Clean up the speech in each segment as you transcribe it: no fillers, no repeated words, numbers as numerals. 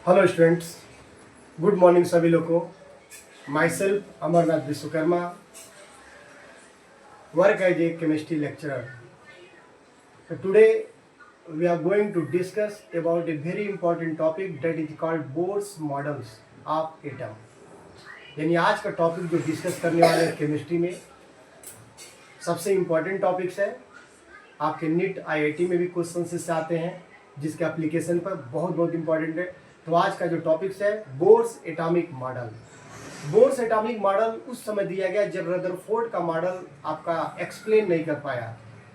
Hello students, good morning सभी लोगों को। Myself Amarnath Vishwakarma, work as a chemistry lecturer. Today we are going to discuss about a very important topic that is called Bohr's models of atom. यानी आज का topic जो discuss करने वाले हैं केमिस्ट्री में सबसे इम्पोर्टेंट टॉपिक्स है। आपके नीट आईआईटी में भी क्वेश्चन से आते हैं जिसके एप्लीकेशन पर बहुत इम्पोर्टेंट है। तो आज का जो टॉपिक्स है bourse atomic model. Bohr's atomic model उस समय दिया गया जब रदरफोर्ड का मॉडल आपका एक्सप्लेन नहीं कर पाया,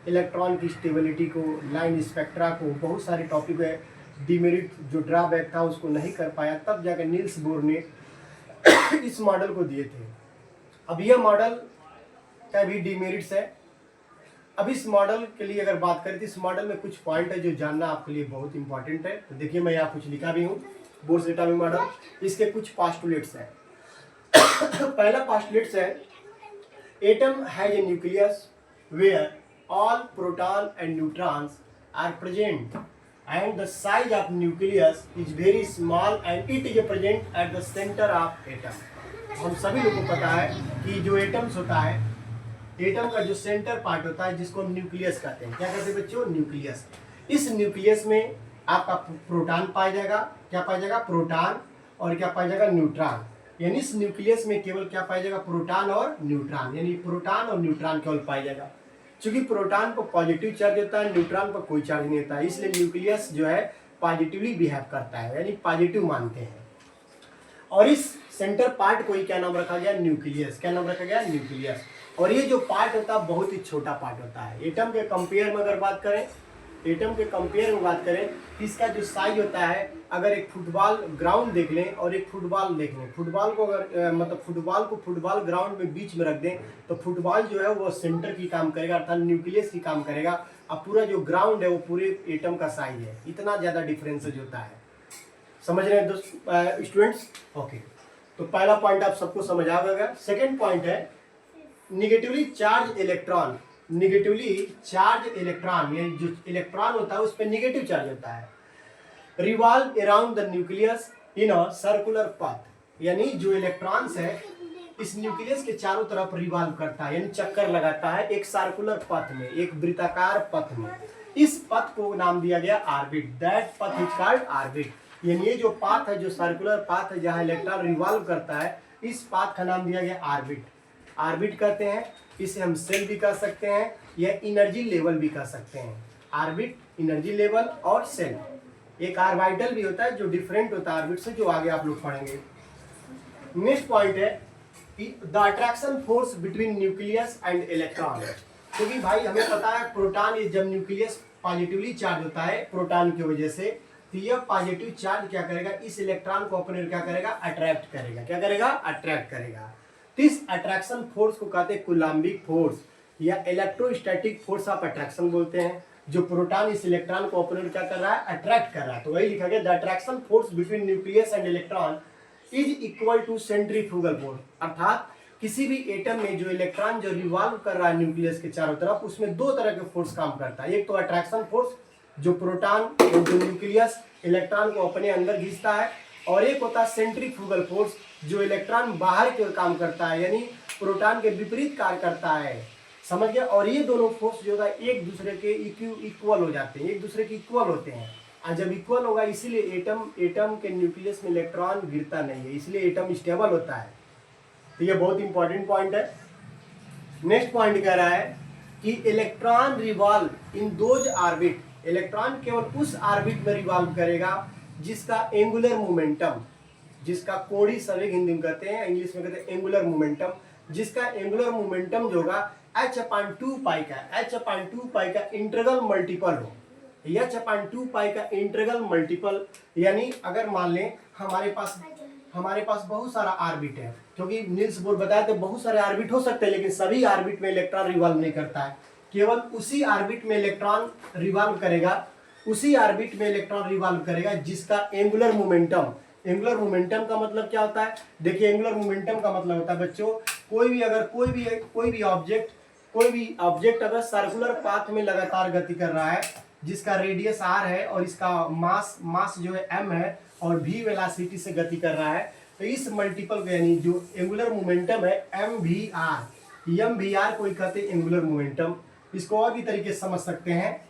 इलेक्ट्रॉन की स्टेबिलिटी को, लाइन स्पेक्ट्रा को, बहुत सारे टॉपिक है, डिमेरिट जो ड्रॉबैक था उसको नहीं कर पाया, तब जाकर नील्स बोर ने इस मॉडल को दिए थे। अब यह मॉडल का भी डिमेरिट्स है। अब इस मॉडल के लिए अगर बात करें तो इस मॉडल में कुछ पॉइंट है जो जानना आपके लिए बहुत इंपॉर्टेंट है। तो देखिए मैं यहाँ कुछ लिखा भी हूँ। बोर्स एटॉमिक मॉडल, इसके कुछ पास्टुलेट्स हैं। पहला पास्टुलेट्स है atom has a nucleus where all proton and neutrons are present and the size of nucleus is very small and it is present at the centre of atom. हम सभी लोगों को पता है कि जो एटम्स होता है, एटम का जो सेंटर पार्ट होता है जिसको हम न्यूक्लियस कहते हैं। क्या कहते हैं बच्चों? न्यूक्लियस। इस न्यूक्लियस में आपका प्रोटॉन पाया जाएगा। क्या पाया जाएगा? प्रोटॉन। और क्या पाया जाएगा? न्यूट्रॉन। यानी इस न्यूक्लियस में केवल क्या पाया जाएगा? प्रोटॉन और न्यूट्रॉन। यानी प्रोटॉन और न्यूट्रॉन केवल पाया जाएगा। क्योंकि प्रोटॉन पर पॉजिटिव चार्ज होता है, न्यूट्रॉन पर कोई चार्ज नहीं होता है, इसलिए न्यूक्लियस जो है पॉजिटिवली बिहेव करता है, यानी पॉजिटिव मानते हैं। और इस सेंटर पार्ट को ही क्या नाम रखा गया? न्यूक्लियस। क्या नाम रखा गया? न्यूक्लियस। और ये जो पार्ट होता है बहुत ही छोटा पार्ट होता है। एटम के कंपेयर में अगर बात करें, एटम के कंपेयर में बात करें, इसका जो साइज होता है, अगर एक फुटबॉल ग्राउंड देख लें और एक फुटबॉल देख लें, फुटबॉल को अगर मतलब फुटबॉल को फुटबॉल ग्राउंड में बीच में रख दें तो फुटबॉल जो है वो सेंटर की काम करेगा, अर्थात न्यूक्लियस की काम करेगा। अब पूरा जो ग्राउंड है वो पूरे एटम का साइज है। इतना ज़्यादा डिफरेंसेज होता है। समझ रहे हैं दोस्त स्टूडेंट्स? ओके, तो पहला पॉइंट आप सबको समझ आ गया। सेकेंड पॉइंट है negatively charge electron. Negatively charge electron, यानी जो इलेक्ट्रॉन होता है उस पर निगेटिव चार्ज होता है। Revolve around the nucleus in a circular path, यानी जो इलेक्ट्रॉन्स है इस न्यूक्लियस के चारों तरफ रिवॉल्व करता है, यानी चक्कर लगाता है एक सर्कुलर पथ में, एक वृत्ताकार पथ में। इस पथ को नाम दिया गया ऑर्बिट। दैट पथ इज कॉल्ड ऑर्बिट। यानी ये जो पाथ है, जो सर्कुलर पाथ है जहाँ इलेक्ट्रॉन रिवॉल्व करता है, इस पाथ का नाम दिया गया ऑर्बिट। ऑर्बिट कहते हैं। इसे हम सेल भी कह सकते हैं या एनर्जी लेवल भी कह सकते हैं। ऑर्बिट, एनर्जी लेवल और सेल। एक ऑर्बिटल भी होता है जो डिफरेंट होता है ऑर्बिट से, जो आगे आप लोग पढ़ेंगे। नेक्स्ट पॉइंट है the attraction force between nucleus and electron. क्योंकि भाई हमें पता है प्रोटॉन, जब न्यूक्लियस पॉजिटिवली चार्ज होता है प्रोटॉन की वजह से, तो यह पॉजिटिव चार्ज क्या करेगा? इस इलेक्ट्रॉन को अपने क्या करेगा? अट्रैक्ट करेगा। क्या करेगा? अट्रैक्ट करेगा। तो इस अट्रैक्शन फोर्स को कहते हैं कूलम्बिक फोर्स या इलेक्ट्रोस्टैटिक फोर्स ऑफ अट्रैक्शन बोलते हैं। जो प्रोटॉन इस इलेक्ट्रॉन को अपने क्या कर रहा है? अट्रैक्ट कर रहा है। तो वही लिखा गया the attraction force between nucleus and electron is equal to centrifugal force. अर्थात किसी भी एटम में जो इलेक्ट्रॉन जो रिवॉल्व कर रहा है न्यूक्लियस के चारों तरफ, उसमें दो तरह के फोर्स काम करता है। एक तो अट्रैक्शन फोर्स, जो प्रोटॉन जो न्यूक्लियस इलेक्ट्रॉन को अपने अंदर खींचता है, और एक होता है सेंट्रीफ्यूगल फोर्स, जो इलेक्ट्रॉन बाहर की ओर काम करता है, यानी प्रोटॉन के विपरीत कार्य करता है। समझ गया? और ये दोनों फोर्स जो है एक दूसरे के इक्वल हो जाते हैं, एक दूसरे के इक्वल होते हैं। और जब इक्वल होगा इसीलिए एटम के न्यूक्लियस में इलेक्ट्रॉन गिरता नहीं है, इसलिए एटम स्टेबल होता है। तो ये बहुत इंपॉर्टेंट पॉइंट है। नेक्स्ट पॉइंट कह रहा है कि electron revolve in those orbit. Electron केवल उस ऑर्बिट में रिवॉल्व करेगा जिसका एंगुलर मोमेंटम, जिसका कोणीय संवेग हिंदी में कहते हैं, इंग्लिश में कहते हैं एंगुलर मोमेंटम, जिसका एंगुलर मोमेंटम जो होगा h/2 पाई का इंटीग्रल मल्टीपल हो। h/2 पाई का इंटीग्रल मल्टीपल, यानी अगर मान लें हमारे पास बहुत सारा ऑर्बिट है, क्योंकि नील्स बोर बताया तो बहुत सारे ऑर्बिट हो सकते हैं, लेकिन सभी ऑर्बिट में इलेक्ट्रॉन रिवॉल्व नहीं करता है। केवल उसी ऑर्बिट में इलेक्ट्रॉन रिवॉल्व करेगा, उसी ऑर्बिट में इलेक्ट्रॉन रिवॉल्व करेगा जिसका एंगुलर मोमेंटम। एंगुलर मोमेंटम का मतलब क्या होता है? देखिए, एंगुलर मोमेंटम का मतलब होता है बच्चों, कोई भी ऑब्जेक्ट अगर सर्कुलर पाथ में लगातार गति कर रहा है, जिसका रेडियस r है और इसका मास जो है m है, और v वेलोसिटी से गति कर रहा है, तो इस मल्टीपल यानी जो एंगुलर मोमेंटम है एम को कहते हैं एंगुलर मोमेंटम। इसको और भी तरीके से समझ सकते हैं।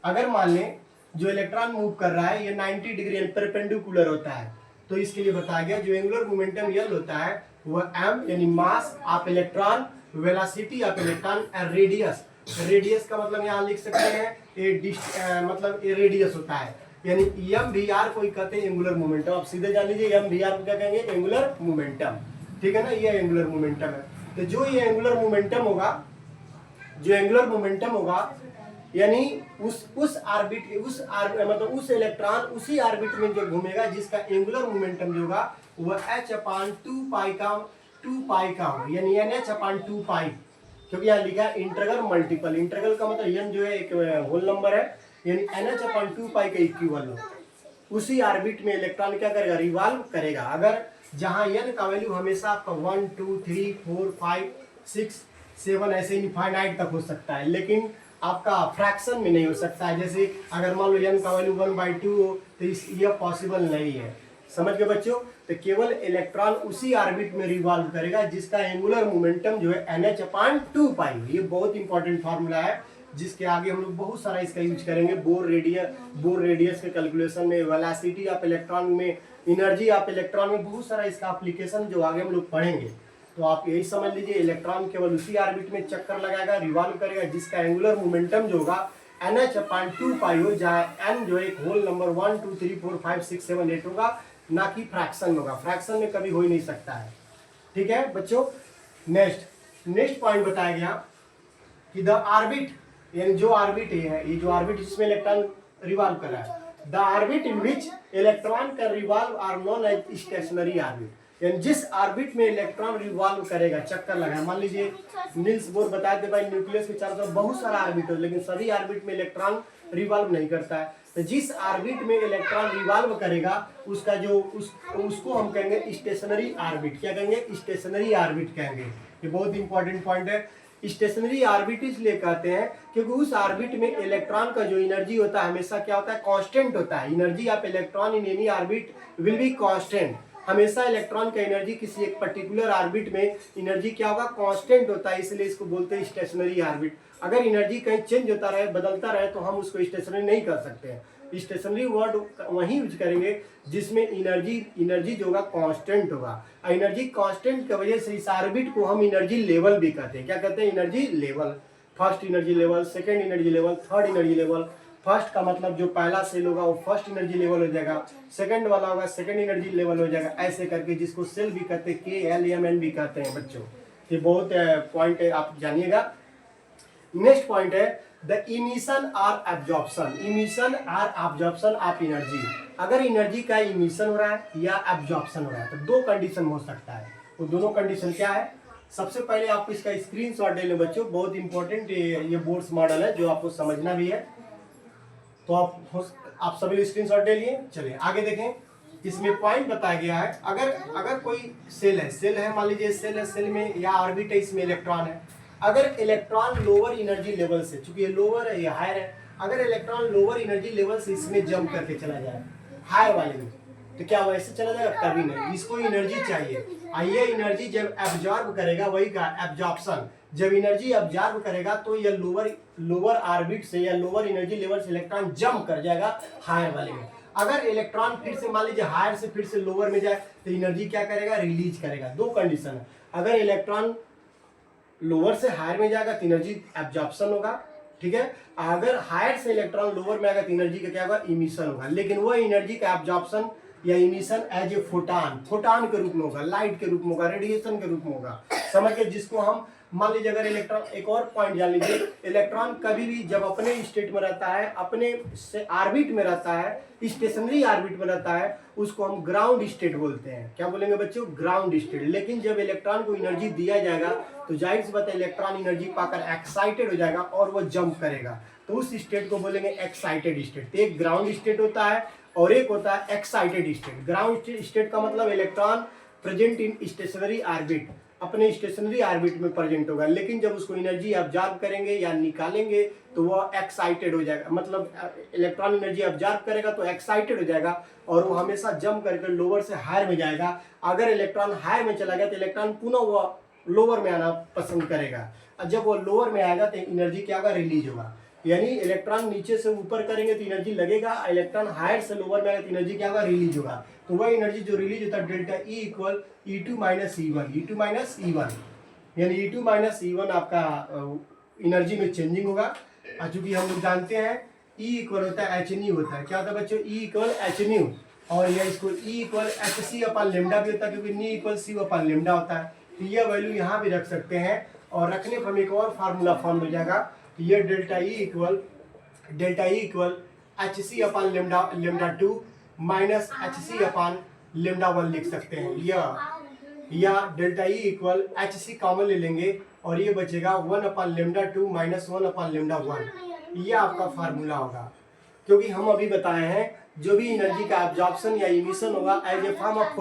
अगर मान लें जो इलेक्ट्रॉन मूव कर रहा है ये 90 डिग्री परपेंडिकुलर होता है, तो इसके लिए बताया गया जो एंगुलर मोमेंटम यल होता है वह m यानी मास of electron, velocity of electron, radius. Radius का मतलब यहाँ लिख सकते हैं मतलब ये रेडियस होता है, यानी एम को कहते हैं एंगुलर मोमेंटम। आप सीधे जान लीजिए एम को क्या कहेंगे, एंगुलर मोमेंटम। ठीक है ना, ये एंगुलर मोमेंटम है। तो जो ये एंगुलर मोमेंटम होगा, जो एंगुलर मोमेंटम होगा यानी उस ऑर्बिट मतलब उस इलेक्ट्रॉन उसी ऑर्बिट में जो घूमेगा जिसका एंगुलर मोमेंटम जो होगा वह h/2 का होगा, यानी nh/2 पाई। क्योंकि यहाँ लिखा है इंटीग्रल मल्टीपल, इंटीग्रल का मतलब n जो है एक होल नंबर है, यानी nh/2 पाई का इक्विवल उसी ऑर्बिट में इलेक्ट्रॉन क्या करेगा, रिवॉल्व करेगा। अगर जहां n का वैल्यू हमेशा आपका 1 2 3 4 5 6 7 ऐसे इनफाइनाइट तक हो सकता है, लेकिन आपका फ्रैक्शन में नहीं हो सकता है। जैसे अगर मान लो n का वैल्यू 1/2 हो तो ये पॉसिबल नहीं है। समझ गए बच्चों? तो केवल इलेक्ट्रॉन उसी ऑर्बिट में रिवॉल्व करेगा जिसका एंगुलर मोमेंटम जो है nh/2 पाई। ये बहुत इंपॉर्टेंट फार्मूला है जिसके आगे हम लोग बहुत सारा इसका यूज करेंगे बोर रेडियस के कैलकुलेशन में, वेलोसिटी ऑफ इलेक्ट्रॉन में, एनर्जी ऑफ इलेक्ट्रॉन में, बहुत सारा इसका एप्लीकेशन जो आगे हम लोग पढ़ेंगे। तो आप यही समझ लीजिए इलेक्ट्रॉन केवल उसी ऑर्बिट में चक्कर लगाएगा, रिवॉल्व करेगा जिसका एंगुलर मोमेंटम जो होगा nh/2 पाई हो, जहाँ n जो एक होल नंबर 1 2 3 4 5 6 7 8 होगा, ना कि फ्रैक्शन होगा। फ्रैक्शन में कभी हो ही नहीं सकता है। ठीक है बच्चों, नेक्स्ट पॉइंट बताया गया कि द ऑर्बिट, यानी जो ऑर्बिट है, ये जो ऑर्बिट जिसमें इलेक्ट्रॉन रिवॉल्व कर रहा है, the orbit in which electron can revolve are known as stationary orbit. यानी जिस ऑर्बिट में इलेक्ट्रॉन रिवॉल्व करेगा, चक्कर लगाए, मान लीजिए नील्स बोर बताए थे भाई न्यूक्लियस के चारों तरफ बहुत सारा ऑर्बिट हो, लेकिन सभी ऑर्बिट में इलेक्ट्रॉन रिवॉल्व नहीं करता है। तो जिस ऑर्बिट में इलेक्ट्रॉन रिवॉल्व करेगा उसका जो उसको हम कहेंगे स्टेशनरी ऑर्बिट। क्या कहेंगे? स्टेशनरी ऑर्बिट कहेंगे। ये बहुत इंपॉर्टेंट पॉइंट है। स्टेशनरी ऑर्बिट इसलिए कहते हैं क्योंकि उस ऑर्बिट में इलेक्ट्रॉन का जो एनर्जी होता है हमेशा क्या होता है, कांस्टेंट होता है। Energy of electron in any orbit will be constant. हमेशा इलेक्ट्रॉन का एनर्जी किसी एक पर्टिकुलर ऑर्बिट में एनर्जी क्या होगा, कांस्टेंट होता है, इसलिए इसको बोलते हैं स्टेशनरी ऑर्बिट। अगर एनर्जी कहीं चेंज होता रहे, बदलता रहे, तो हम उसको स्टेशनरी नहीं कर सकते हैं। स्टेशनरी वर्ड वहीं यूज करेंगे जिसमें एनर्जी जो होगा कांस्टेंट होगा। एनर्जी कांस्टेंट की वजह से इस ऑर्बिट को हम एनर्जी लेवल भी कहते हैं। क्या कहते हैं? Energy level. First energy level, second energy level, third energy level. First का मतलब जो पहला सेल होगा वो फर्स्ट एनर्जी लेवल हो जाएगा, सेकंड वाला होगा सेकंड एनर्जी लेवल हो जाएगा, ऐसे करके, जिसको सेल भी कहते हैं, KLMN भी कहते हैं बच्चों। ये बहुत पॉइंट है, आप जानिएगा। नेक्स्ट पॉइंट है द इमिशन और एब्जॉर्प्शन। इमिशन और एब्जॉर्प्शन ऑफ एनर्जी। अगर एनर्जी का इमिशन हो रहा है या एब्जॉर्प्शन हो रहा है तो दो कंडीशन हो सकता है। वो दोनों कंडीशन क्या है? सबसे पहले आप इसका स्क्रीनशॉट ले लें बच्चों, बहुत इंपॉर्टेंट ये बोर्ड्स मॉडल है जो आपको समझना भी है। तो आप सभी स्क्रीनशॉट ले लिए। चलिए आगे देखें। इसमें पॉइंट बताया गया है, अगर कोई सेल है, मान लीजिए सेल है, सेल में या ऑर्बिट है, इसमें इलेक्ट्रॉन है। अगर इलेक्ट्रॉन लोअर एनर्जी लेवल से, चूंकि ये लोअर है, ये हायर है, अगर इलेक्ट्रॉन लोअर एनर्जी लेवल से इसमें जंप करके चला जाए हायर वाले में, तो क्या वैसे चला जाएगा? कभी नहीं। इसको एनर्जी चाहिए। ये एनर्जी जब एब्जॉर्ब करेगा, वही का एब्जॉर्प्शन। जब एनर्जी एब्जॉर्ब करेगा तो ये लोअर ऑर्बिट से या लोअर एनर्जी लेवल से इलेक्ट्रॉन जंप कर जाएगा हायर वाले में। अगर इलेक्ट्रॉन फिर से मान लीजिए हायर से फिर से लोअर में जाए तो एनर्जी क्या करेगा? रिलीज करेगा। दो कंडीशन है। अगर इलेक्ट्रॉन लोअर से हायर में जाएगा तो एनर्जी एब्जॉर्प्शन होगा, ठीक है। अगर हायर से इलेक्ट्रॉन लोअर में आएगा तो एनर्जी का क्या होगा? इमिशन होगा। लेकिन वो एनर्जी का एब्जॉर्प्शन या इमिशन एज ए फोटान के रूप में होगा, लाइट के रूप में होगा, रेडिएशन के रूप में होगा। समझ के, जिसको हम मान लीजिए अगर इलेक्ट्रॉन, एक और पॉइंट जान लीजिए, इलेक्ट्रॉन कभी भी जब अपने स्टेट में रहता है, अपने ऑर्बिट में रहता है, स्टेशनरी ऑर्बिट में रहता है, उसको हम ग्राउंड स्टेट बोलते हैं। क्या बोलेंगे बच्चों? Ground state. लेकिन जब इलेक्ट्रॉन को एनर्जी दिया जाएगा तो जाहिर सी बात है इलेक्ट्रॉन एनर्जी पाकर एक्साइटेड हो जाएगा और वो जंप करेगा, तो उस स्टेट को बोलेंगे एक्साइटेड स्टेट। एक ग्राउंड स्टेट होता है और एक होता है एक्साइटेड स्टेट। ग्राउंड स्टेट का मतलब electron present in stationery orbit, अपने स्टेशनरी ऑर्बिट में प्रेजेंट होगा, लेकिन जब उसको एनर्जी ऑब्जर्व करेंगे या निकालेंगे तो वह एक्साइटेड हो जाएगा, मतलब इलेक्ट्रॉन एनर्जी ऑब्जर्व करेगा तो एक्साइटेड हो जाएगा और वो हमेशा जंप करके लोअर से हायर में जाएगा। अगर इलेक्ट्रॉन हायर में चला गया तो इलेक्ट्रॉन पुनः वह लोअर में आना पसंद करेगा, और जब वो लोअर में आएगा तो एनर्जी क्या होगा, रिलीज होगा। यानी इलेक्ट्रॉन नीचे से ऊपर करेंगे तो एनर्जी लगेगा, इलेक्ट्रॉन हायर से लोअर में आएगा तो एनर्जी क्या होगा, रिलीज होगा। तो वह एनर्जी जो रिलीज होता है delta E equal E2 minus E1, E2 minus E1, यानी E2 माइनस E1 आपका एनर्जी में चेंजिंग होगा। और चूंकि हम लोग जानते हैं E इक्वल होता है एच न्यू होता है, क्या होता है बच्चों, E इक्वल एच न्यू, और यह इसको E equal H C upon lambda भी होता है, क्योंकि नी इक्वल सी अपन लेमडा होता है। तो यह वैल्यू यहाँ भी रख सकते हैं, और रखने पर हम एक और फार्मूला फॉर्म हो जाएगा, यह delta E equal H C upon lambda 2 minus H C upon lambda 1 लिख सकते हैं। या delta E equal H C common ले लेंगे और ये बचेगा 1 upon lambda 2 minus 1 upon lambda 1। ये आपका फार्मूला होगा, क्योंकि हम अभी बताए हैं जो भी एनर्जी का एब्जॉर्प्शन या इमिशन होगा as a form of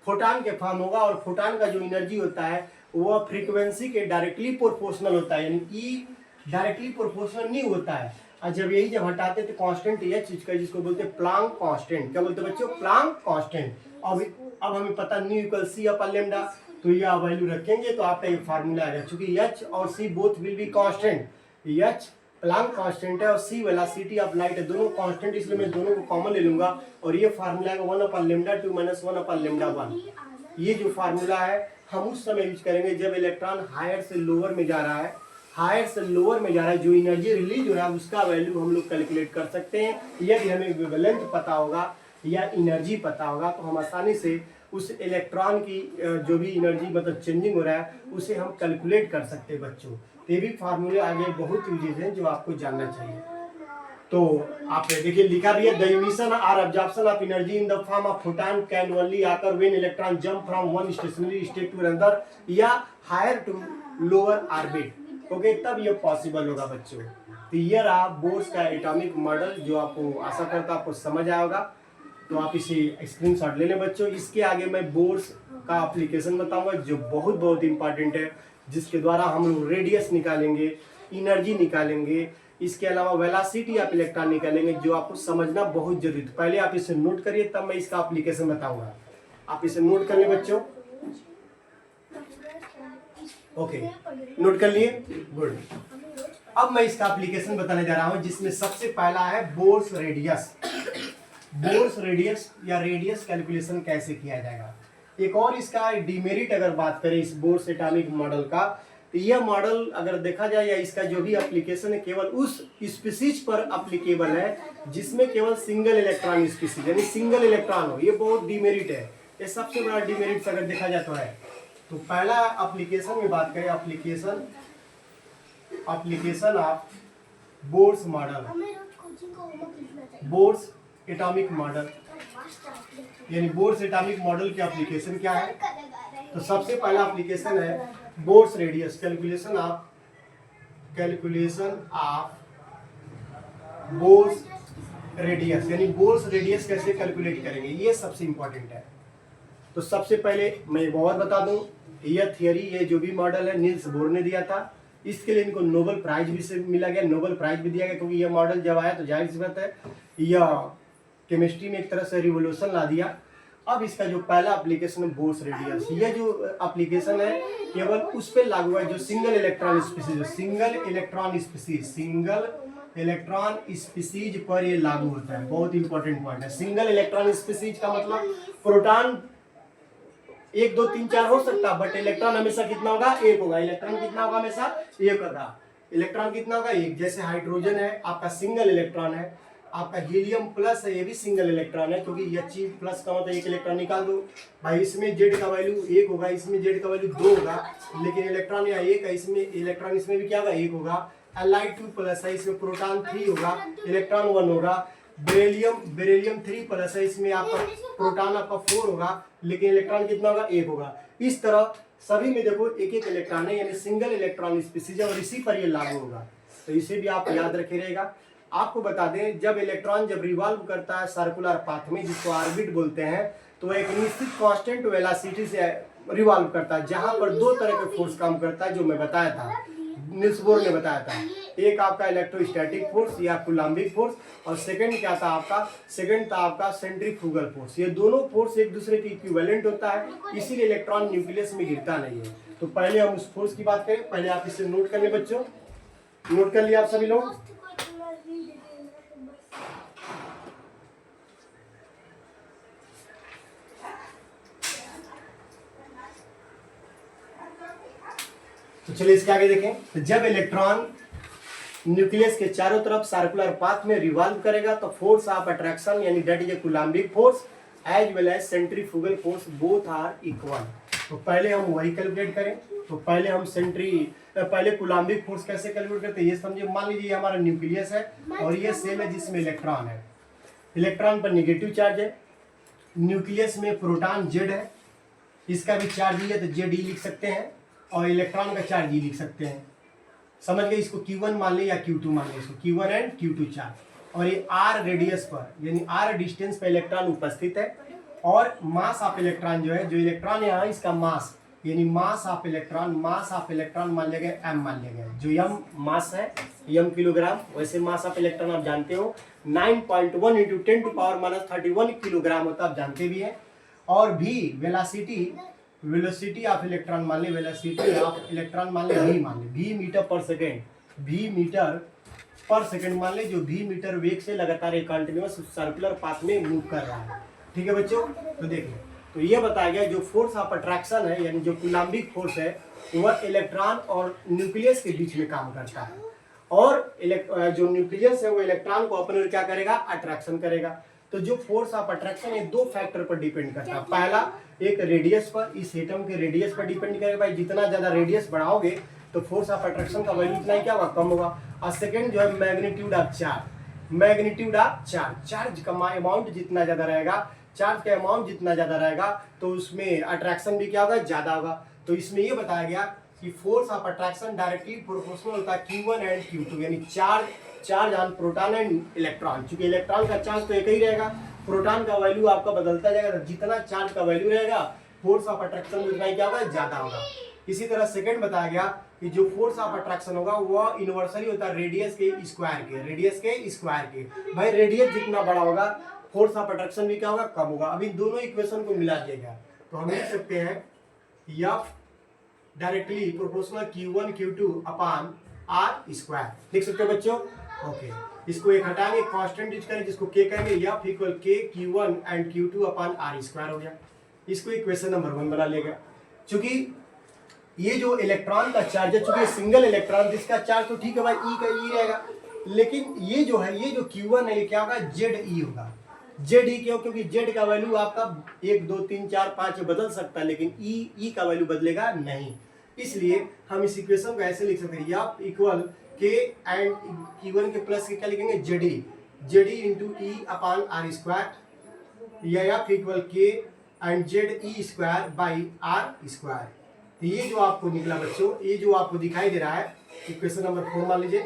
photon के फॉर्म होगा, और फोटान का जो एनर्जी होता है वह फ्रीक्वेंसी के डायरेक्टली प्रोपोर्शनल होता है, यानी ई डायरेक्टली प्रोपोर्शनल नहीं होता है। और जब हटाते तो कांस्टेंट यह चीज का जिसको बोलते हैं प्लांक कांस्टेंट, क्या बोलते हैं बच्चों, प्लांक कांस्टेंट। अब हमें पता न्यू इक्वल सी अपन लेमडा, तो यह वैल्यू रखेंगे तो आपका ये फार्मूला आ गया। चूंकि एच और C both will be constant, H Planck constant है और सी वेलोसिटी ऑफ लाइट है, दोनों कांस्टेंट, इसलिए मैं दोनों को कॉमन ले लूंगा और ये फार्मूला है 1 upon lambda 2 minus 1 upon lambda 1। ये जो फार्मूला है हम उस समय यूज करेंगे जब इलेक्ट्रॉन हायर से लोअर में जा रहा है, जो एनर्जी रिलीज हो रहा है उसका वैल्यू हम लोग कैलकुलेट कर सकते हैं। यदि हमें वेवलेंथ पता होगा या एनर्जी पता होगा तो हम आसानी से उस इलेक्ट्रॉन की जो भी एनर्जी मतलब चेंजिंग हो रहा है उसे हम कैलकुलेट कर सकते हैं बच्चों। ये भी फार्मूले आगे बहुत यूजेज हैं जो आपको जानना चाहिए। तो आप देखिए लिखा भी है, द इमिशन और absorption of energy in the form of photon can only occur when electron jump from one stationary state to another या higher to lower orbit, okay, तब ये पॉसिबल होगा बच्चों। तो ये रहा बोर्स का एटॉमिक मॉडल, जो आपको आशा करता आपको समझ आया होगा। तो आप इसे स्क्रीनशॉट ले लें बच्चों। इसके आगे मैं बोर्स का एप्लीकेशन बताऊंगा जो बहुत इंपॉर्टेंट है, जिसके द्वारा हम लोग रेडियस निकालेंगे, एनर्जी निकालेंगे, इसके अलावा वेलोसिटी ऑफ इलेक्ट्रॉन निकालेंगे, जो आपको समझना बहुत जरूरी है। पहले आप इसे नोट करिए, तब मैं इसका एप्लीकेशन बताऊंगा। आप इसे नोट कर लें बच्चों। ओके, नोट कर लिए, गुड। अब मैं इसका एप्लीकेशन बताने जा रहा हूं, जिसमें सबसे पहला है बोर्स रेडियस। बोर्स रेडियस या रेडियस कैलकुलेशन कैसे किया जाएगा। एक और इसका डिमेरिट अगर बात करें इस बोर्स एटॉमिक मॉडल का, तो यह मॉडल अगर देखा जाए या इसका जो भी एप्लीकेशन है केवल उस स्पीसीज पर एप्लीकेबल है जिसमें केवल सिंगल इलेक्ट्रॉन स्पीसीज यानी सिंगल इलेक्ट्रॉन हो। ये बहुत डिमेरिट है, ये सबसे बड़ा डिमेरिट अगर देखा जाता है। तो पहला एप्लीकेशन में बात करें, application of Bohr's model, Bohr's atomic model, यानी बोर्स एटॉमिक मॉडल की एप्लीकेशन क्या है। तो सबसे पहला एप्लीकेशन है Bohr's radius, calculation of Bohr's radius, यानी बोर्स रेडियस कैसे कैलकुलेट करेंगे, ये सबसे इंपॉर्टेंट है। तो सबसे पहले मैं एक और बता दूं, यह थियरी, ये जो भी मॉडल है नील्स बोर ने दिया था। इसके लिए इनको नोबेल प्राइज भी से मिला गया, नोबेल प्राइज भी दिया गया, क्योंकि यह मॉडल जब आया तो जाहिर सी बात है यह केमिस्ट्री में एक तरह से रिवोल्यूशन ला दिया। अब इसका जो पहला एप्लीकेशन है बोर्स रेडियस, यह जो एप्लीकेशन है केवल उस पर लागू है जो सिंगल इलेक्ट्रॉन स्पीसीज पर ये लागू होता है। बहुत इंपॉर्टेंट पॉइंट है। सिंगल इलेक्ट्रॉन स्पीसीज का मतलब प्रोटॉन 1 2 3 4 हो सकता है, बट इलेक्ट्रॉन हमेशा कितना होगा, 1 होगा। इलेक्ट्रॉन कितना होगा, हमेशा 1 होगा। इलेक्ट्रॉन कितना होगा, 1। जैसे हाइड्रोजन है आपका सिंगल इलेक्ट्रॉन है, आपका हीलियम प्लस है, ये भी सिंगल इलेक्ट्रॉन है, क्योंकि He प्लस का मतलब 1 इलेक्ट्रॉन निकाल दो भाई। इसमें Z का वैल्यू 1 होगा, इसमें Z का वैल्यू 2 होगा, लेकिन इलेक्ट्रॉन यहाँ 1 है, इसमें इलेक्ट्रॉन इसमें भी क्या होगा, 1 होगा। Li2 प्लस है, इसमें प्रोटॉन 3 होगा, इलेक्ट्रॉन 1 होगा। बेरिलियम 3 प्लस है, इसमें आपका प्रोटॉन आपका 4 होगा, लेकिन इलेक्ट्रॉन कितना होगा, 1 होगा। इस तरह सभी में देखो 1 इलेक्ट्रॉन है, यानी सिंगल इलेक्ट्रॉन स्पीसीज है, और इसी पर ये लागू होगा। तो इसे भी आप याद रखे रहेगा। आपको बता दें, जब इलेक्ट्रॉन रिवॉल्व करता है सर्कुलर पाथ में, जिसको ऑर्बिट बोलते हैं, तो एक निश्चित कांस्टेंट वेलोसिटी से रिवॉल्व करता है, जहां पर दो तरह के फोर्स काम करता है जो मैं बताया था, निल्स बोर ने बताया था। एक आपका इलेक्ट्रोस्टैटिक फोर्स या कूलम्बिक फोर्स, और सेकंड क्या था आपका, सेकंड था आपका सेंट्रीफ्यूगल फोर्स। ये दोनों फोर्स एक दूसरे के इक्विवेलेंट होता है, इसीलिए इलेक्ट्रॉन न्यूक्लियस में गिरता नहीं है। तो पहले हम उस फोर्स की बात करें, पहले आप इसे नोट कर ले बच्चों, नोट कर लिया आप सभी लोग। तो चलिए इसके आगे देखें। तो जब इलेक्ट्रॉन न्यूक्लियस के चारों तरफ सर्कुलर पाथ में रिवॉल्व करेगा तो फोर्स ऑफ अट्रैक्शन यानी that is a coulombic force as well as centrifugal force both are equal. तो पहले हम वही कैलकुलेट करें। तो पहले हम पहले कूलम्बिक फोर्स कैसे कैलकुलेट करते हैं ये समझिए। मान लीजिए हमारा न्यूक्लियस है और ये सेल है जिसमें इलेक्ट्रॉन है। इलेक्ट्रॉन पर नेगेटिव चार्ज है, न्यूक्लियस में प्रोटॉन जेड है, इसका भी चार्ज ही है तो जेड ही लिख सकते हैं, और इलेक्ट्रॉन का चार्ज ही लिख सकते हैं। समझ गए। इसको Q1 मान ले या Q2 मान ले, इसको Q1 एंड Q2 चार्ज। और ये R रेडियस पर यानी R डिस्टेंस पर इलेक्ट्रॉन उपस्थित है, और मास ऑफ इलेक्ट्रॉन जो है, जो इलेक्ट्रॉन यहाँ इसका मास यानी मास ऑफ इलेक्ट्रॉन मान लिया गया m मान लिया गया। जो m मास है m किलोग्राम, वैसे मास ऑफ इलेक्ट्रॉन आप जानते हो 9.1 इंटू 10⁻31 किलोग्राम होता है, आप जानते भी हैं। और भी वेलोसिटी ऑफ इलेक्ट्रॉन मान ले, वेलोसिटी ऑफ इलेक्ट्रॉन मान ले v मान ले, v मीटर पर सेकेंड मान ले, जो v मीटर वेग से लगातार एक कंटिन्यूअस सर्कुलर पाथ में मूव कर रहा है। ठीक है बच्चों। तो देखिए, तो ये बताया गया जो फोर्स ऑफ अट्रैक्शन है यानी जो कूलम्बिक फोर्स है वह इलेक्ट्रॉन और न्यूक्लियस के बीच में काम करता है, और जो न्यूक्लियस है वो इलेक्ट्रॉन को अपने क्या करेगा, अट्रैक्शन करेगा। तो जो फोर्स ऑफ अट्रैक्शन है दो फैक्टर पर डिपेंड करता है। पहला एक रेडियस पर, इस एटम के रेडियस पर डिपेंड करेगा। भाई जितना ज्यादा रेडियस बढ़ाओगे तो फोर्स ऑफ अट्रैक्शन का वैल्यू इतना ही क्या होगा, कम होगा। और सेकंड जो है मैग्नीट्यूड ऑफ चार्ज का अमाउंट जितना ज्यादा रहेगा, चार्ज का अमाउंट जितना ज्यादा रहेगा तो उसमें अट्रैक्शन भी क्या होगा, ज्यादा होगा। तो इसमें ये बताया गया कि force of attraction directly proportional होता है Q1 एंड Q2 यानी charge on proton and electron. चूंकि इलेक्ट्रॉन का चार्ज तो एक ही रहेगा, प्रोटॉन का वैल्यू आपका बदलता जाएगा, तो जितना चार्ज का वैल्यू रहेगा फोर्स ऑफ अट्रैक्शन उतना ही क्या होगा, ज्यादा होगा। इसी तरह सेकंड बताया गया कि जो फोर्स ऑफ अट्रैक्शन होगा वह यूनिवर्सली होता है रेडियस के स्क्वायर के। भाई रेडियस जितना बड़ा होगा फोर्स ऑफ अट्रैक्शन भी क्या होगा, कम होगा। अब इन दोनों इक्वेशन को मिला दिएगा तो हम लिख सकते हैं F directly proportional Q1 Q2 upon R square, लिख सकते हैं बच्चों। ओके, इसको एक हटाएंगे, कांस्टेंट यूज करें जिसको K कहेंगे, F equal K Q1 and Q2 upon R square हो गया। इसको इक्वेशन नंबर 1 बना लेगा। चूंकि ये जो इलेक्ट्रॉन का चार्ज है, चूंकि सिंगल इलेक्ट्रॉन जिसका चार्ज तो ठीक है भाई E का E रहेगा, लेकिन ये जो है ये जो Q1 है ये क्या होगा, ZE होगा। ZE क्यों, क्योंकि Z का वैल्यू आपका 1 2 3 4 5 बदल सकता है, लेकिन E का वैल्यू बदलेगा नहीं। इसलिए हम इस इक्वेशन को ऐसे लिख सकते हैं, F equal K and Q1 के प्लस के क्या लिखेंगे, ZE into E upon R square, या F equal K and ZE square by R square. तो ये जो आपको निकला बच्चों, ये जो आपको दिखाई दे रहा है इक्वेशन नंबर 4 मान लीजिए।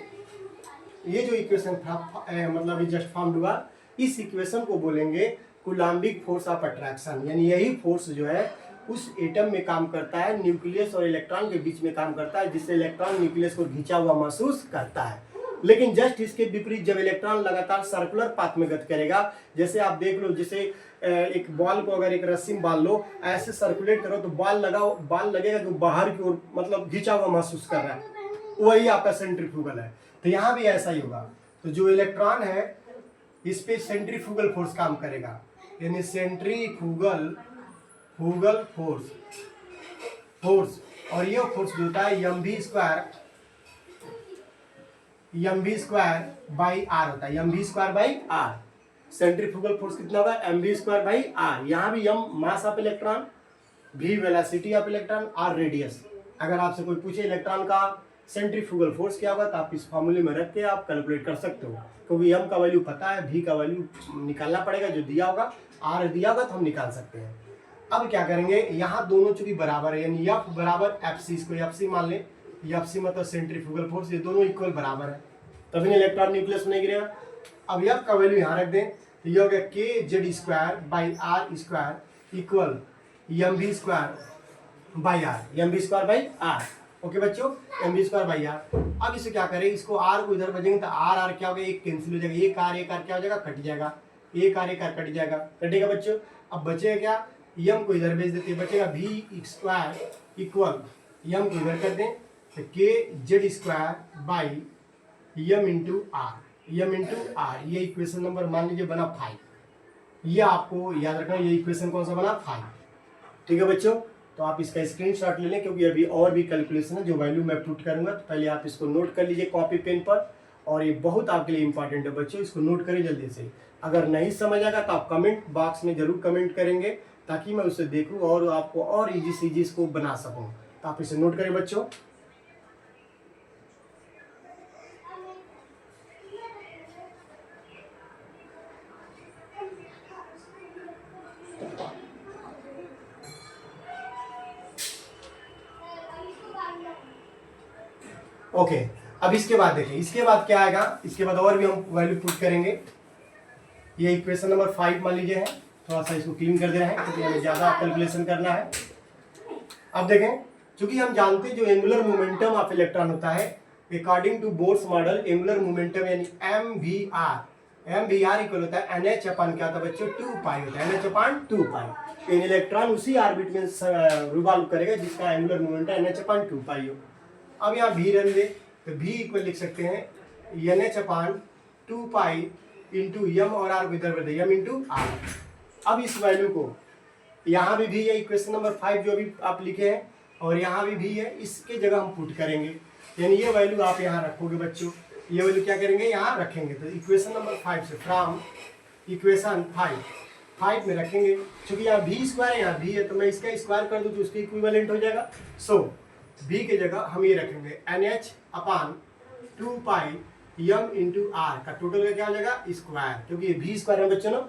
ये जो इक्वेशन था मतलब जस्ट फॉर्म हुआ, इस इक्वेशन को बोलेंगे कूलम्बिक फोर्स ऑफ अट्रैक्शन। यानी यही फोर्स जो है उस एटम में काम करता है, न्यूक्लियस और इलेक्ट्रॉन के बीच में काम करता है, जिससे इलेक्ट्रॉन न्यूक्लियस को खींचा हुआ महसूस करता है। लेकिन जस्ट इसके विपरीत जब इलेक्ट्रॉन लगातार सर्कुलर पाथ में गति करेगा, जैसे आप देख लो, जैसे एक बॉल को अगर एक रस्सी में बांध लो, ऐसे सर्कुलेट करो तो बॉल लगेगा जो बाहर की ओर मतलब खींचा हुआ महसूस कर रहा है, वही आपका सेंट्रीफ्यूगल है। तो यहाँ भी ऐसा ही होगा। तो जो इलेक्ट्रॉन है इस पे सेंट्रीफ्यूगल फोर्स काम करेगा, यानी सेंट्रीफ्यूगल फोर्स, और ये फोर्स जो होता है mv स्क्वायर बाई आर होता है, mv square by R. Centrifugal force कितना होगा, mv स्क्वायर बाई आर। यहाँ भी m mass of electron, v velocity of electron, r radius. अगर आपसे कोई पूछे इलेक्ट्रॉन का सेंट्रीफ्यूगल फोर्स क्या होगा तो आप इस फॉर्मूले में रख के आप कैलकुलेट कर सकते हो, क्योंकि m का वैल्यू पता है, v का वैल्यू निकालना पड़ेगा जो दिया होगा, r दिया होगा तो हम निकाल सकते हैं। अब क्या करेंगे, यहाँ दोनों चूंकि बराबर है यानी F बराबर FC, इसको FC मान ले, FC मतलब सेंट्रीफ्यूगल फोर्स, ये दोनों इक्वल बराबर है, तभी इलेक्ट्रॉन न्यूक्लियस में नहीं गिरेगा। अब F का वैल्यू यहाँ रख दें तो ये हो गया K Z square by R square equal mv square by R, M B square by R. Okay बच्चों, M B square by R. अब इसे क्या करें, इसको आर को इधर बचेंगे तो आर आर क्या हो गया, एक कैंसिल हो जाएगा, एक आर क्या हो जाएगा, कट जाएगा, एक आर कट जाएगा, कटेगा बच्चों। अब बचेगा क्या, यम को इधर भेज देते, बचेगा वी स्क्वायर इक्वल यम को इधर कर दें तो K Z square by M into R, M into R. ये इक्वेशन नंबर मान लीजिए बना 5। ये आपको याद रखना, ये इक्वेशन कौन सा बना, 5। ठीक है बच्चों, तो आप इसका स्क्रीनशॉट ले लें, क्योंकि अभी और भी कैलकुलेशन है जो वैल्यू मैं पुट करूंगा, तो पहले आप इसको नोट कर लीजिए कॉपी पेन पर। और ये बहुत आपके लिए इंपॉर्टेंट है बच्चों, इसको नोट करें जल्दी से। अगर नहीं समझ आएगा तो आप कमेंट बॉक्स में जरूर कमेंट करेंगे, ताकि मैं उसे देखूं और आपको और इजी से इजी इसको बना सकूं। तो आप इसे नोट करें बच्चों। ओके, अब इसके बाद देखिए, इसके बाद क्या आएगा, इसके बाद और भी हम वैल्यू पुट करेंगे। ये इक्वेशन नंबर 5 मान लीजिए है, थोड़ा सा इसको क्लीन कर दे रहे हैं क्योंकि हमें ज़्यादा कैलकुलेशन करना है। अब देखें, चूंकि हम जानते हैं जो एंगुलर मोमेंटम ऑफ इलेक्ट्रॉन होता है according to Bohr's model, angular momentum यानी एम वी आर इक्वल होता है NH अपन क्या होता है बच्चों, 2 पाई होता है, NH अपन 2 पाई। इन इलेक्ट्रॉन उसी ऑर्बिट में रिवॉल्व करेगा जिसका एंगुलर मोमेंटम NH अपन 2 पाई हो। अब यहाँ भी रन दे तो भी इक्वल लिख सकते हैं NH अपन 2 पाई इंटू यम और आर को इधर कर दे, यम इंटू आर। अब इस वैल्यू को यहाँ भी है, इक्वेशन नंबर 5 जो अभी आप लिखे हैं, और यहाँ भी है, इसके जगह हम पुट करेंगे। यानी ये वैल्यू आप यहाँ रखोगे बच्चों, ये वैल्यू क्या करेंगे, यहाँ रखेंगे। तो इक्वेशन नंबर 5 से फ्रॉम इक्वेशन 5 में रखेंगे। क्योंकि यहाँ भी स्क्वायर है, यहाँ भी है, तो मैं इसका स्क्वायर कर दूँ तो उसके इक्विवेलेंट हो जाएगा। सो भी के जगह हम ये रखेंगे NH upon 2 pi M into R का टोटल का क्या हो जाएगा, स्क्वायर, क्योंकि ये भी स्क्वायर है बच्चों ना,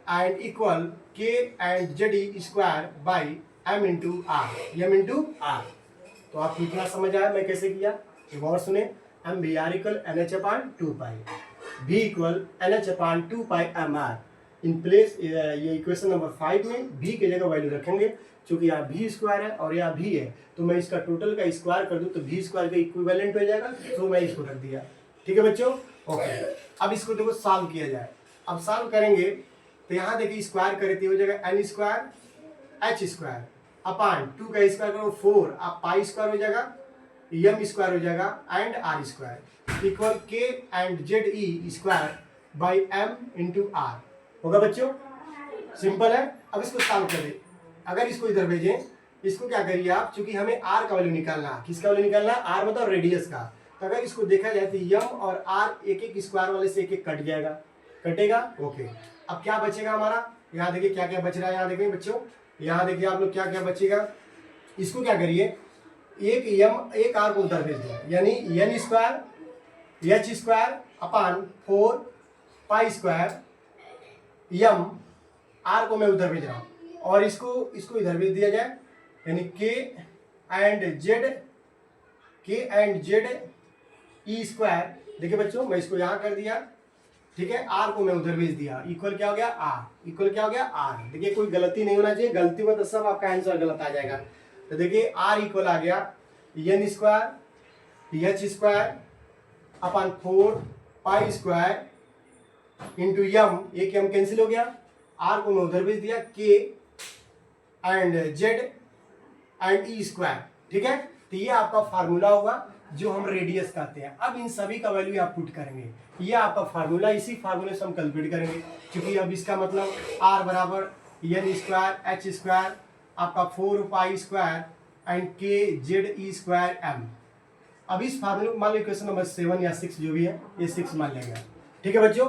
and equal K and Z square by M into R, M into R. तो आपको इतना समझ आया मैं कैसे किया, एक और सुने। M B R equal NH upon 2 pi, भी equal NH upon 2 pi M R. In place ये इक्वेशन नंबर 5 में भी के जगह वैल्यू रखेंगे, क्योंकि यहाँ भी स्क्वायर है और यहाँ भी है, तो मैं इसका टोटल का स्क्वायर कर दूं तो भी स्क्वायर का इक्विवेलेंट हो जाएगा, तो मैं इसको रख दिया। ठीक है बच्चों, ओके। अब इसको देखो सॉल्व किया जाए। अब सॉल्व करेंगे तो यहाँ देखिए स्क्वायर करे तो हो जाएगा N square H square upon 2 का स्क्वायर करो 4, अब पाई स्क्वायर हो जाएगा, यम स्क्वायर हो जाएगा and R square equal K and Z E square by M into R. होगा बच्चों, सिंपल है। अब इसको सॉल्व करें, अगर इसको इधर भेजें, इसको क्या करिए आप, चूंकि हमें आर का वैल्यू निकालना है, किसका वैल्यू निकालना है, आर मतलब रेडियस का। तो अगर इसको देखा जाए तो यम और आर एक एक स्क्वायर वाले से एक एक कट जाएगा, कटेगा। ओके, अब क्या बचेगा हमारा, यहाँ देखिए क्या क्या बच रहा है, यहाँ देखिए बच्चों, यहाँ देखिए आप लोग क्या क्या बचेगा। इसको क्या करिए, एक यम एक आर को उधर भेज दिया, यानी N square H square upon 4 pi square M, R को मैं उधर भेज रहा हूँ, और इसको इधर भेज दिया जाए, यानी के एंड जेड ई स्क्वायर। देखिए बच्चों, मैं इसको यहाँ कर दिया, ठीक है, आर को मैं उधर भेज दिया, इक्वल क्या हो गया आर, इक्वल क्या हो गया आर। देखिए कोई गलती नहीं होना चाहिए, गलती हो तो सब आपका आंसर गलत आ जाएगा। तो देखिए आर इक्वल आ गया N square H square upon 4 pi square into M, एक यम कैंसिल हो गया, आर को मैं उधर भेज दिया, के and Z and E square. ठीक है, तो ये आपका फार्मूला होगा जो हम रेडियस कहते हैं। अब इन सभी का वैल्यू आप पुट करेंगे, ये आपका फार्मूला, इसी फार्मूले से हम कैलकुलेट करेंगे, क्योंकि अब इसका मतलब आर बराबर एन स्क्वायर एच स्क्वायर आपका 4 पाई स्क्वायर एंड के जेड ई स्क्वायर एम। अब इस फार्मूले मान लो क्वेश्चन नंबर 7 या 6 जो भी है, ये 6 मान लेंगे। ठीक है बच्चों,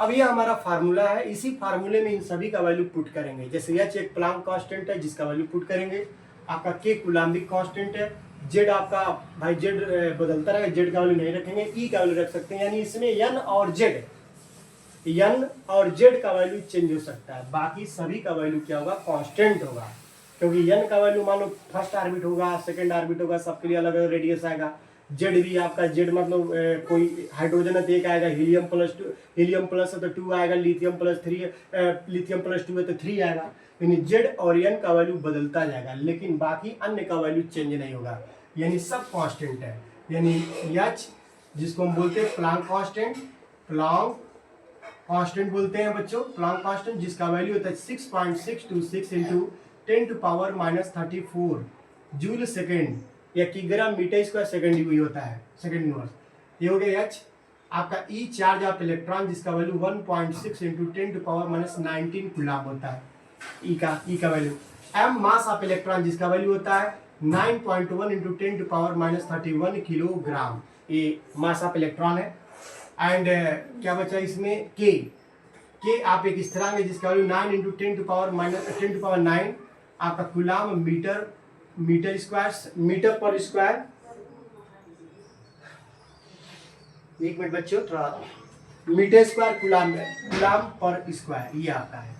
अब ये हमारा फार्मूला है, इसी फार्मूले में इन सभी का वैल्यू पुट करेंगे। जैसे एच एक प्लांक कांस्टेंट है जिसका वैल्यू पुट करेंगे, आपका के कूलाम्बिक कांस्टेंट है, जेड आपका भाई जेड बदलता रहेगा, जेड का वैल्यू नहीं रखेंगे, ई का वैल्यू रख सकते हैं, यानी इसमें एन और जेड का वैल्यू चेंज हो सकता है, बाकी सभी का वैल्यू क्या होगा, कांस्टेंट होगा। क्योंकि एन का वैल्यू मान लो फर्स्ट ऑर्बिट होगा, सेकंड ऑर्बिट होगा, सबके लिए अलग अलग रेडियस आएगा। जेड भी आपका जेड मतलब कोई हाइड्रोजन है तो एक आएगा, हीलियम प्लस है तो 2 आएगा, लिथियम प्लस 2 है तो 3 आएगा। यानी जेड और एन का वैल्यू बदलता जाएगा, लेकिन बाकी अन्य का वैल्यू चेंज नहीं होगा, यानी सब कांस्टेंट है। यानी एच जिसको हम बोलते हैं प्लांक कांस्टेंट, प्लांक कांस्टेंट बोलते हैं बच्चों, प्लांक कांस्टेंट, जिसका वैल्यू होता है 6.626 इंटू 10⁻34 जूल सेकेंड या किलोग्राम मीटर स्क्वायर सेकेंड हुई होता है, सेकेंड इनवर्स। ये हो गया एच। आपका ई चार्ज ऑफ इलेक्ट्रॉन जिसका वैल्यू 1.6 इंटू 10⁻19 कूलम होता है, ई का value. M mass of electron जिसका वैल्यू होता है 9.1 इंटू 10⁻31 किलोग्राम, ये मास ऑफ इलेक्ट्रॉन है। एंड क्या बचा इसमें, के आप एक स्थिरांक है जिसका वैल्यू 9 इंटू 10⁻9 आपका कूलम मीटर पर स्क्वायर। एक मिनट बच्चों, थोड़ा metre square coulomb per square, ये आपका है,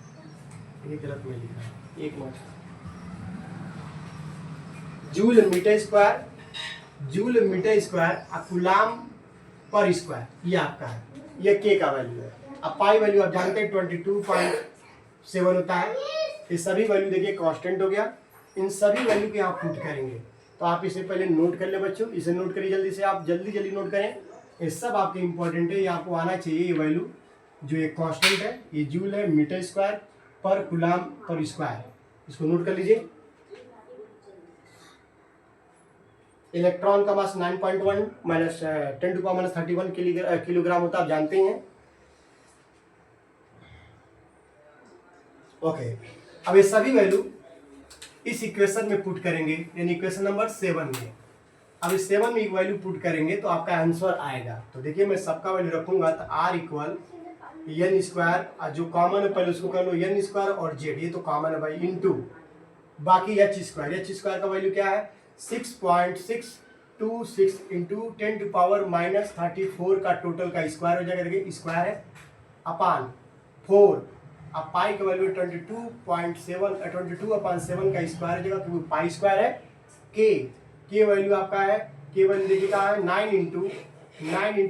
ये गलत में लिखा, एक minute. Joule metre square coulomb per square, ये आपका है, ये के का वैल्यू है। अब पाई वैल्यू आप जानते हैं 22.7 होता है। ये सभी वैल्यू देखिए कांस्टेंट हो गया, इन सभी वैल्यू के आप पुट करेंगे, तो आप इसे पहले नोट कर ले बच्चों, इसे नोट करिए जल्दी से, आप जल्दी नोट करें, ये सब आपके इंपॉर्टेंट है, ये आपको आना चाहिए। ये वैल्यू जो एक कांस्टेंट है, ये जूल है मीटर स्क्वायर पर कूलम पर स्क्वायर, इसको नोट कर लीजिए। इलेक्ट्रॉन का मास 9.1 माइनस 10⁻31 किलोग्राम होता है, आप जानते हैं। ओके, अब ये सभी वैल्यू इस इक्वेशन में पुट करेंगे, यानी इक्वेशन नंबर 7 में। अब इस 7 में वैल्यू पुट करेंगे तो आपका आंसर आएगा। तो देखिए मैं सबका वैल्यू रखूंगा, तो आर इक्वल एन स्क्वायर, जो कॉमन है पहले उसको कर लो, एन स्क्वायर और जेड, ये तो कॉमन है भाई, इंटू बाकी एच स्क्वायर का वैल्यू क्या है 6.626 इंटू 10⁻34 का टोटल का स्क्वायर हो जाएगा, देखिए स्क्वायर है अपान 4। अब पाई का वैल्यू 22.7 का स्क्वायर हो जाएगा, क्योंकि पाई स्क्वायर है। के वैल्यू आपका है, के वैल्यू देखिए कहाँ है 9 इंटू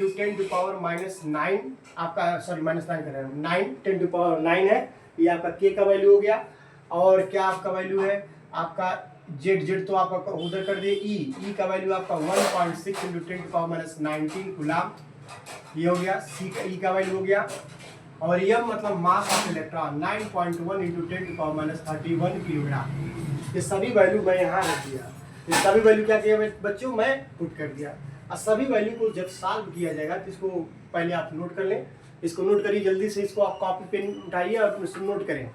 10⁻9 आपका, सॉरी -9 कर रहे हैं, 9 10⁻9 है, ये आपका के का वैल्यू हो गया। और क्या आपका वैल्यू है आपका जेड तो आपका उधर कर दिए, ई का वैल्यू आपका 1.6 इंटू 10⁻19 कूलम, ये हो गया। सी का ई का वैल्यू हो गया। और यह मतलब मास ऑफ इलेक्ट्रॉन 9.1 इंटू 10⁻31 किलोग्राम। ये सभी वैल्यू मैं यहाँ रख दिया, ये सभी वैल्यू क्या किया बच्चों, मैं पुट कर दिया। और सभी वैल्यू को जब सॉल्व किया जाएगा तो इसको पहले आप नोट कर लें, इसको नोट करिए जल्दी से, इसको आप कॉपी पेन उठाइए और इसको नोट करें।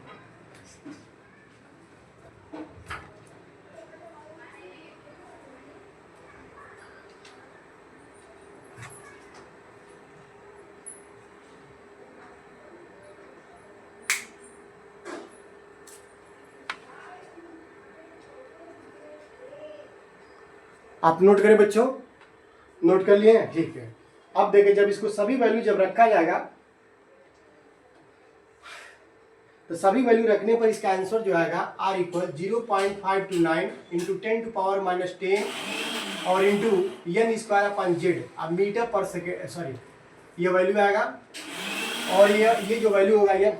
आप नोट करें बच्चों, नोट कर लिए हैं, ठीक है। अब देखिए जब इसको सभी वैल्यू जब रखा जाएगा तो सभी वैल्यू रखने पर इसका आंसर जो आएगा आर इक्वल 0.529 इंटू 10⁻10 और into N square upon Z, अब मीटर पर सेकेंड, सॉरी ये वैल्यू आएगा। और ये जो वैल्यू होगा ये,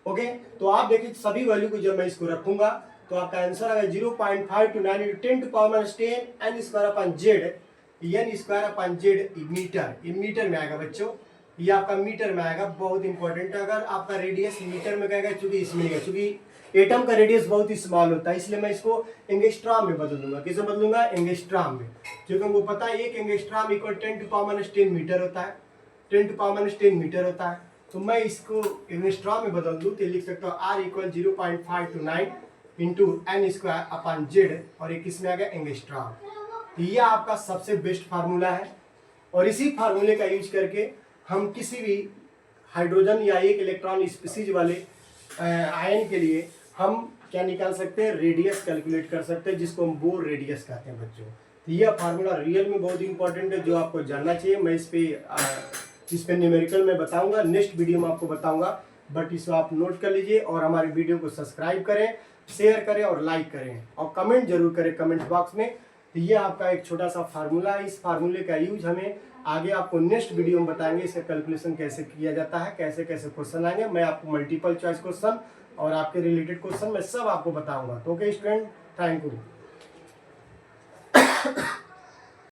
ओके। तो आप देखिए सभी वैल्यू को जब मैं इसको रखूंगा तो आपका आंसर आएगा 0.529 into 10⁻10 N square upon Z, N square upon Z metre, ये मीटर में आएगा बच्चों, ये आपका मीटर में आएगा, बहुत इंपॉर्टेंट है। अगर आपका रेडियस मीटर में कहेगा, चूंकि इसमें नहीं है, चूंकि एटम का रेडियस बहुत ही स्मॉल होता है, इसलिए मैं इसको एंगस्ट्रॉम में बदल दूंगा। किसे बदलूंगा, एंगस्ट्रॉम में, क्योंकि हमको पता है एक एंगस्ट्रॉम इक्वल 10⁻10 मीटर होता है, 10⁻10 मीटर होता है। तो मैं इसको एंगस्ट्रॉम में बदल दूं तो लिख सकता हूँ R equal 0.529 into N square upon Z, और एक किसमें आ गया, एंगस्ट्रॉम। तो ये आपका सबसे बेस्ट फार्मूला है, और इसी फार्मूले का यूज करके हम किसी भी हाइड्रोजन या एक इलेक्ट्रॉन स्पीसीज वाले आयन के लिए हम क्या निकाल सकते हैं, रेडियस कैलकुलेट कर सकते हैं, जिसको हम बोर रेडियस कहते हैं बच्चों। तो यह फार्मूला रियल में बहुत इंपॉर्टेंट है, जो आपको जानना चाहिए। मैं इस पे न्यूमेरिकल में बताऊंगा, नेक्स्ट वीडियो में आपको बताऊंगा, बट इसको आप नोट कर लीजिए। और हमारे वीडियो को सब्सक्राइब करें, शेयर करें और लाइक करें, और कमेंट जरूर करें कमेंट बॉक्स में। तो ये आपका एक छोटा सा फार्मूला है। इस फार्मूले का यूज हमें आगे आपको नेक्स्ट वीडियो में बताएंगे, इसका कैलकुलेशन कैसे किया जाता है, कैसे कैसे क्वेश्चन आएंगे। मैं आपको मल्टीपल चॉइस क्वेश्चन और आपके रिलेटेड क्वेश्चन मैं सब आपको बताऊंगा। तो ओके स्टूडेंट, थैंक यू।